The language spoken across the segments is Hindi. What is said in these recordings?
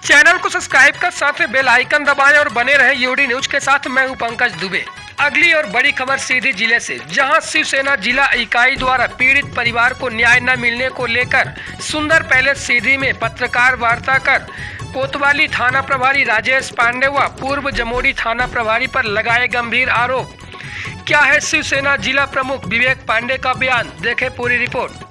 चैनल को सब्सक्राइब कर साथ में बेल आइकन दबाएं और बने रहे यूडी न्यूज के साथ। मैं हूं पंकज दुबे। अगली और बड़ी खबर सीधी जिले से, जहां शिवसेना जिला इकाई द्वारा पीड़ित परिवार को न्याय न मिलने को लेकर सुंदर पैलेस सीधी में पत्रकार वार्ता कर कोतवाली थाना प्रभारी राजेश पांडे व पूर्व जमोड़ी थाना प्रभारी पर लगाए गंभीर आरोप। क्या है शिवसेना जिला प्रमुख विवेक पांडे का बयान, देखें पूरी रिपोर्ट।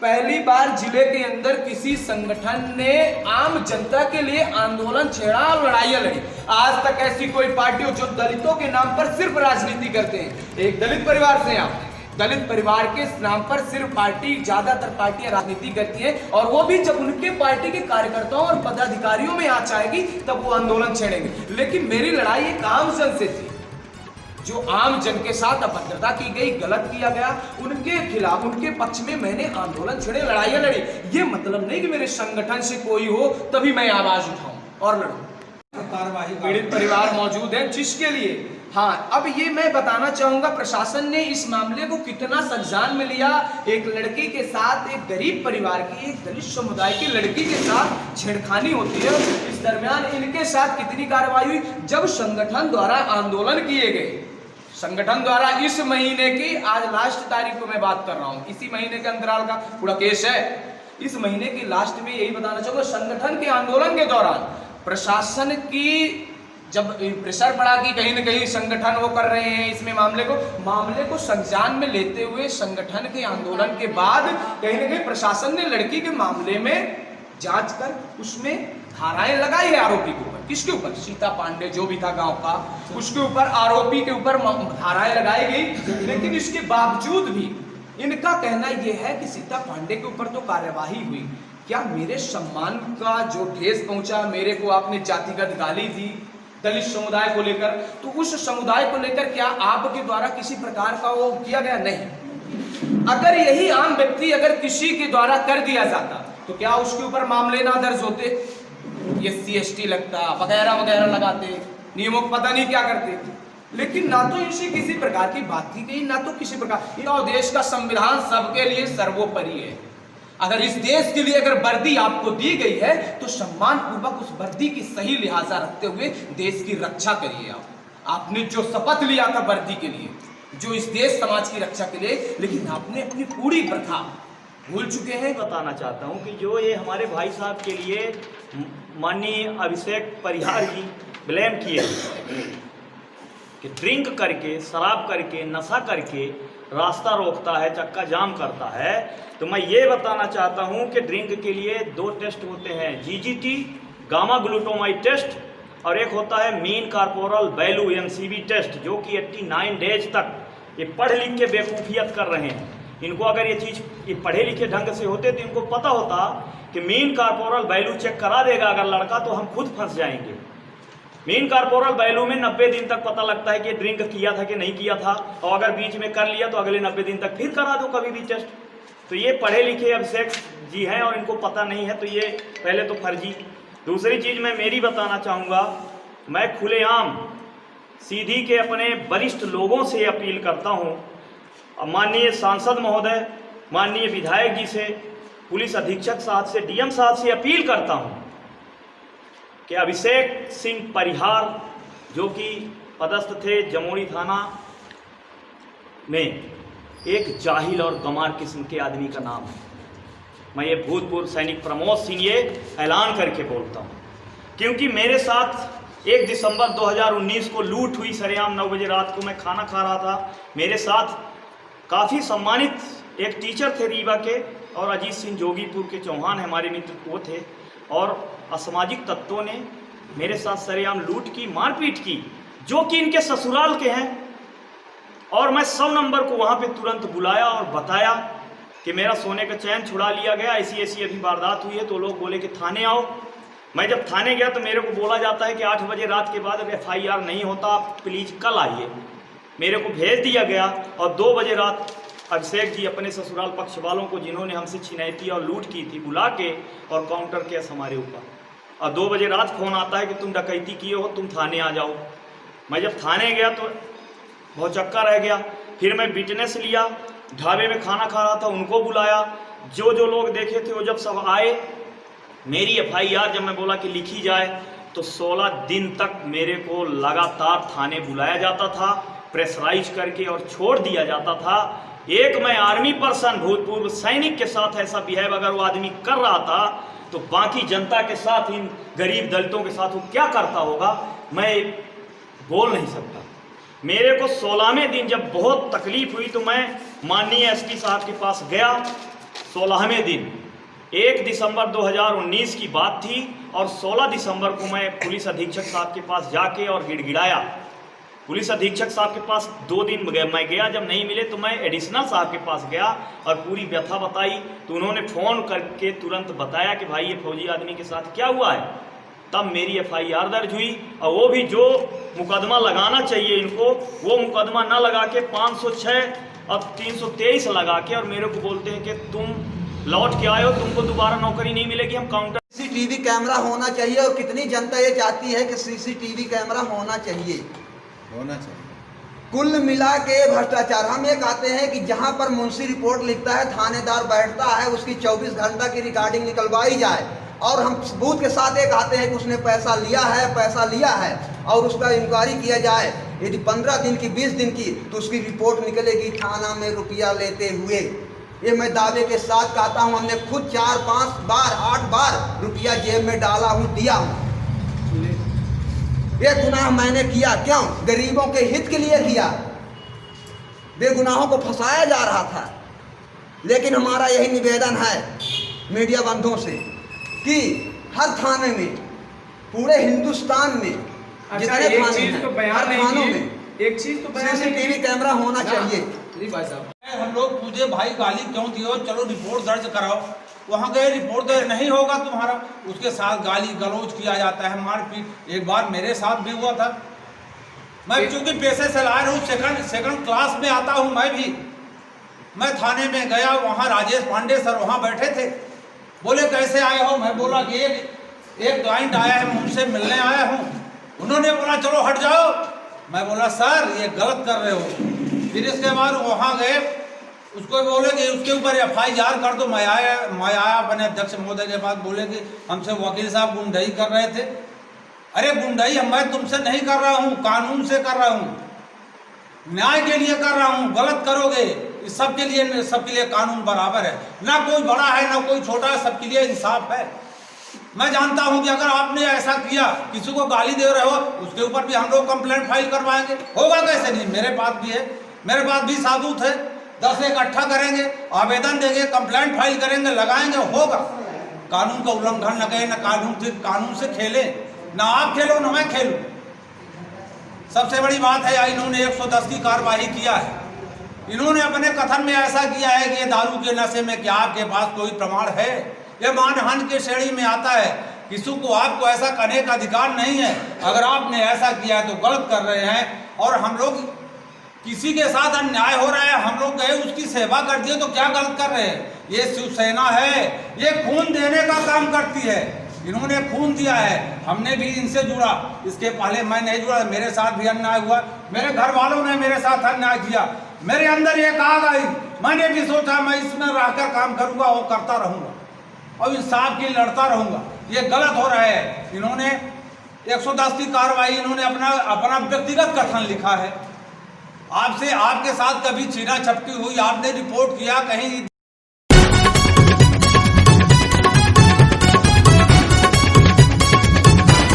पहली बार जिले के अंदर किसी संगठन ने आम जनता के लिए आंदोलन छेड़ा और लड़ाइयां लड़ी। आज तक ऐसी कोई पार्टी हो जो दलितों के नाम पर सिर्फ राजनीति करते हैं। एक दलित परिवार से आप दलित परिवार के नाम पर सिर्फ ज्यादातर पार्टियां राजनीति करती हैं, और वो भी जब उनके पार्टी के कार्यकर्ताओं और पदाधिकारियों में आंच आएगी तब वो आंदोलन छेड़ेंगे। लेकिन मेरी लड़ाई एक आम जन से थी। जो आम जन के साथ अभद्रता की गई, गलत किया गया, उनके खिलाफ, उनके पक्ष में मैंने आंदोलन छेड़े, लड़ाइयां लड़ी। ये मतलब नहीं कि मेरे संगठन से कोई हो तभी मैं आवाज उठाऊं और लड़ूं। पीड़ित परिवार मौजूद है जिसके लिए हाँ, अब ये मैं बताना चाहूंगा प्रशासन ने इस मामले को कितना संज्ञान में लिया। एक लड़की के साथ, एक गरीब परिवार की, एक दलित समुदाय की लड़की के साथ छेड़खानी होती है। इस दरमियान इनके साथ कितनी कार्रवाई हुई? जब संगठन द्वारा आंदोलन किए गए, संगठन द्वारा इस महीने की, आज लास्ट तारीख को मैं बात कर रहा हूं, इसी महीने के अंतराल का पूरा केस है। इस महीने की लास्ट में यही बताना चाहूंगा, संगठन के आंदोलन के दौरान प्रशासन की जब प्रेशर पड़ा कि कहीं न कहीं संगठन वो कर रहे हैं इसमें मामले को संज्ञान में लेते हुए संगठन के आंदोलन के बाद कहीं न कहीं प्रशासन ने लड़की के मामले में जांच कर उसमें धाराएं लगाई है आरोपी के ऊपर। किसके ऊपर? सीता पांडे जो भी था गांव का, उसके ऊपर, आरोपी के ऊपर धाराएं लगाई गई। लेकिन इसके बावजूद भी इनका कहना यह है कि सीता पांडे के ऊपर तो कार्यवाही हुई, क्या मेरे सम्मान का जो ठेस पहुंचा, मेरे को आपने जातिगत गाली दी दलित समुदाय को लेकर, तो उस समुदाय को लेकर क्या आपके द्वारा किसी प्रकार का वो किया गया? नहीं। अगर यही आम व्यक्ति अगर किसी के द्वारा कर दिया जाता तो क्या उसके ऊपर मामले ना दर्ज होते? SC ST लगता, वगैरह वगैरह लगाते, नियमों को पता नहीं क्या करते। लेकिन ना तो इनसे किसी प्रकार की बात की गई, ना तो किसी प्रकार। देश का संविधान सबके लिए सर्वोपरि है। अगर इस देश के लिए अगर वर्दी आपको दी गई है तो सम्मान पूर्वक उस वर्दी की सही लिहाजा रखते हुए देश की रक्षा करिए। आपने जो शपथ लिया था वर्दी के लिए, जो इस देश समाज की रक्षा के लिए, लेकिन आपने अपनी पूरी प्रथा भूल चुके हैं। बताना चाहता हूं कि जो ये हमारे भाई साहब के लिए माननीय अभिषेक परिहार जी ब्लेम किए कि ड्रिंक करके, शराब करके, नशा करके रास्ता रोकता है, चक्का जाम करता है, तो मैं ये बताना चाहता हूं कि ड्रिंक के लिए 2 टेस्ट होते हैं, GGT गामा ग्लूटामाइन टेस्ट, और एक होता है mean corporal value MCV test, जो कि 89 डेज तक ये पढ़ लिख के बेवकूफ़ियत कर रहे हैं। इनको अगर ये पढ़े लिखे ढंग से होते तो इनको पता होता कि मीन कॉर्पोरल वैल्यू चेक करा देगा अगर लड़का, तो हम खुद फंस जाएंगे। मीन कॉर्पोरल वैल्यू में 90 दिन तक पता लगता है कि ड्रिंक किया था कि नहीं किया था, और अगर बीच में कर लिया तो अगले 90 दिन तक फिर करा दो कभी भी टेस्ट। तो ये पढ़े लिखे अभिषेक जी हैं और इनको पता नहीं है, तो ये पहले तो फर्जी। दूसरी चीज़ मैं मेरी बताना चाहूँगा, मैं खुलेआम सीधी के अपने वरिष्ठ लोगों से अपील करता हूँ, माननीय सांसद महोदय, माननीय विधायक जी से, पुलिस अधीक्षक साहब से, DM साहब से अपील करता हूँ कि अभिषेक सिंह परिहार जो कि पदस्थ थे जमोड़ी थाना में, एक जाहिल और गंवार किस्म के आदमी का नाम है। मैं ये भूतपूर्व सैनिक प्रमोद सिंह ये ऐलान करके बोलता हूँ, क्योंकि मेरे साथ 1 दिसंबर 2019 को लूट हुई सरेआम 9 बजे रात को। मैं खाना खा रहा था, मेरे साथ काफ़ी सम्मानित एक टीचर थे रीवा के, और अजीत सिंह जोगीपुर के चौहान हमारे मित्र वो थे, और असामाजिक तत्वों ने मेरे साथ सरेआम लूट की, मारपीट की, जो कि इनके ससुराल के हैं। और मैं 100 नंबर को वहाँ पे तुरंत बुलाया और बताया कि मेरा सोने का चैन छुड़ा लिया गया, ऐसी ऐसी अभी वारदात हुई है। तो लोग बोले कि थाने आओ। मैं जब थाने गया तो मेरे को बोला जाता है कि 8 बजे रात के बाद अब FIR नहीं होता, आप प्लीज़ कल आइए। मेरे को भेज दिया गया, और 2 बजे रात अभिषेक जी अपने ससुराल पक्ष वालों को, जिन्होंने हमसे छिनैती और लूट की थी, बुला के और काउंटर केस हमारे ऊपर। और 2 बजे रात फ़ोन आता है कि तुम डकैती किए हो, तुम थाने आ जाओ। मैं जब थाने गया तो बहुत चक्का रह गया। फिर मैं विटनेस लिया, ढाबे में खाना खा रहा था, उनको बुलाया। जो लोग देखे थे वो जब सब आए, मेरी FIR जब मैं बोला कि लिखी जाए तो 16 दिन तक मेरे को लगातार थाने बुलाया जाता था, प्रेशराइज करके और छोड़ दिया जाता था। एक मैं आर्मी पर्सन, भूतपूर्व सैनिक के साथ ऐसा बिहेव अगर वो आदमी कर रहा था तो बाकी जनता के साथ, इन गरीब दलितों के साथ वो क्या करता होगा मैं बोल नहीं सकता। मेरे को 16वें दिन जब बहुत तकलीफ हुई तो मैं माननीय SP साहब के पास गया। 16वें दिन 1 दिसंबर 2019 की बात थी और 16 दिसंबर को मैं पुलिस अधीक्षक साहब के पास जाके और गिड़गिड़ाया। पुलिस अधीक्षक साहब के पास 2 दिन मैं गया, जब नहीं मिले तो मैं एडिशनल साहब के पास गया और पूरी व्यथा बताई तो उन्होंने फ़ोन करके तुरंत बताया कि भाई ये फौजी आदमी के साथ क्या हुआ है। तब मेरी FIR दर्ज हुई और वो भी जो मुकदमा लगाना चाहिए इनको, वो मुकदमा ना लगा के 506 और 323 लगा के और मेरे को बोलते हैं कि तुम लौट के आए हो, तुमको दोबारा नौकरी नहीं मिलेगी, हम काउंटर। CCTV कैमरा होना चाहिए और कितनी जनता ये चाहती है कि CCTV कैमरा होना चाहिए। कुल मिला के भ्रष्टाचार। हम ये कहते हैं कि जहां पर मुंशी रिपोर्ट लिखता है, थानेदार बैठता है, उसकी 24 घंटा की रिकॉर्डिंग निकलवाई जाए और हम सबूत के साथ ये कहते हैं कि उसने पैसा लिया है और उसका इंक्वायरी किया जाए। यदि 15 दिन की 20 दिन की तो उसकी रिपोर्ट निकलेगी थाना में रुपया लेते हुए। ये मैं दावे के साथ कहता हूँ, हमने खुद 4, 5 बार 8 बार रुपया जेब में डाला हूँ, दिया हूँ। ये गुनाह मैंने किया क्यों? गरीबों के हित के लिए किया। बेगुनाहों को फंसाया जा रहा था। लेकिन हमारा यही निवेदन है मीडिया बंधुओं से कि हर थाने में, पूरे हिंदुस्तान में जितने थाने हैं, हर थानों में एक चीज तो CCTV कैमरा होना चाहिए। भाई साहब, हम लोग पूछे भाई गाली क्यों दी हो, चलो रिपोर्ट दर्ज कराओ। वहाँ गए, रिपोर्ट दर्ज नहीं होगा तुम्हारा, उसके साथ गाली गलौज किया जाता है, मारपीट। एक बार मेरे साथ भी हुआ था। मैं चूंकि पैसे से लाया हूँ, सेकंड क्लास में आता हूँ मैं भी। मैं थाने में गया, वहाँ राजेश पांडे सर वहाँ बैठे थे। बोले कैसे आए हो? मैं बोला कि एक क्लाइंट आया है, मैं उनसे मिलने आया हूँ। उन्होंने बोला चलो हट जाओ। मैं बोला सर ये गलत कर रहे हो। फिर इसके बाद वहाँ गए, उसको बोले कि उसके ऊपर FIR कर दो। मैं आया अपने अध्यक्ष महोदय के पास, बोले कि हमसे वकील साहब गुंडाई कर रहे थे। अरे गुंडाई मैं तुमसे नहीं कर रहा हूँ, कानून से कर रहा हूँ, न्याय के लिए कर रहा हूँ। गलत करोगे, इस सबके लिए कानून बराबर है, ना कोई बड़ा है ना कोई छोटा है, सबके लिए इंसाफ है। मैं जानता हूं कि अगर आपने ऐसा किया, किसी को गाली दे रहे हो, उसके ऊपर भी हम लोग कंप्लेंट फाइल करवाएंगे। होगा कैसे नहीं? मेरे पास भी है, मेरे पास भी सबूत है। 10 इकट्ठा करेंगे, आवेदन देंगे, कंप्लेंट फाइल करेंगे, लगाएंगे, होगा। कानून का उल्लंघन न करें, न कानून से खेले, ना आप खेलो ना मैं खेलूं। सबसे बड़ी बात है इन्होंने 110 की कार्रवाई किया है। इन्होंने अपने कथन में ऐसा किया है कि ये दारू के नशे में क्या आपके पास कोई प्रमाण है? ये मानहानि के श्रेणी में आता है। किसी को आपको ऐसा करने का अधिकार नहीं है। अगर आपने ऐसा किया है तो गलत कर रहे हैं। और हम लोग किसी के साथ अन्याय हो रहा है, हम लोग गए उसकी सेवा कर दिए तो क्या गलत कर रहे हैं? ये शिवसेना है, ये खून देने का काम करती है। इन्होंने खून दिया है, हमने भी इनसे जुड़ा। इसके पहले मैं नहीं जुड़ा, मेरे साथ भी अन्याय हुआ, मेरे घर वालों ने मेरे साथ अन्याय किया। मेरे अंदर ये आग आई, मैंने भी सोचा मैं इसमें रहकर काम करूंगा और करता रहूंगा और इंसाफ की लड़ता रहूंगा। ये गलत हो रहा है। इन्होंने 110 की कार्रवाई, इन्होंने अपना व्यक्तिगत कथन लिखा है। आपसे आपके साथ कभी छीना झपटी हुई, आपने रिपोर्ट किया कहीं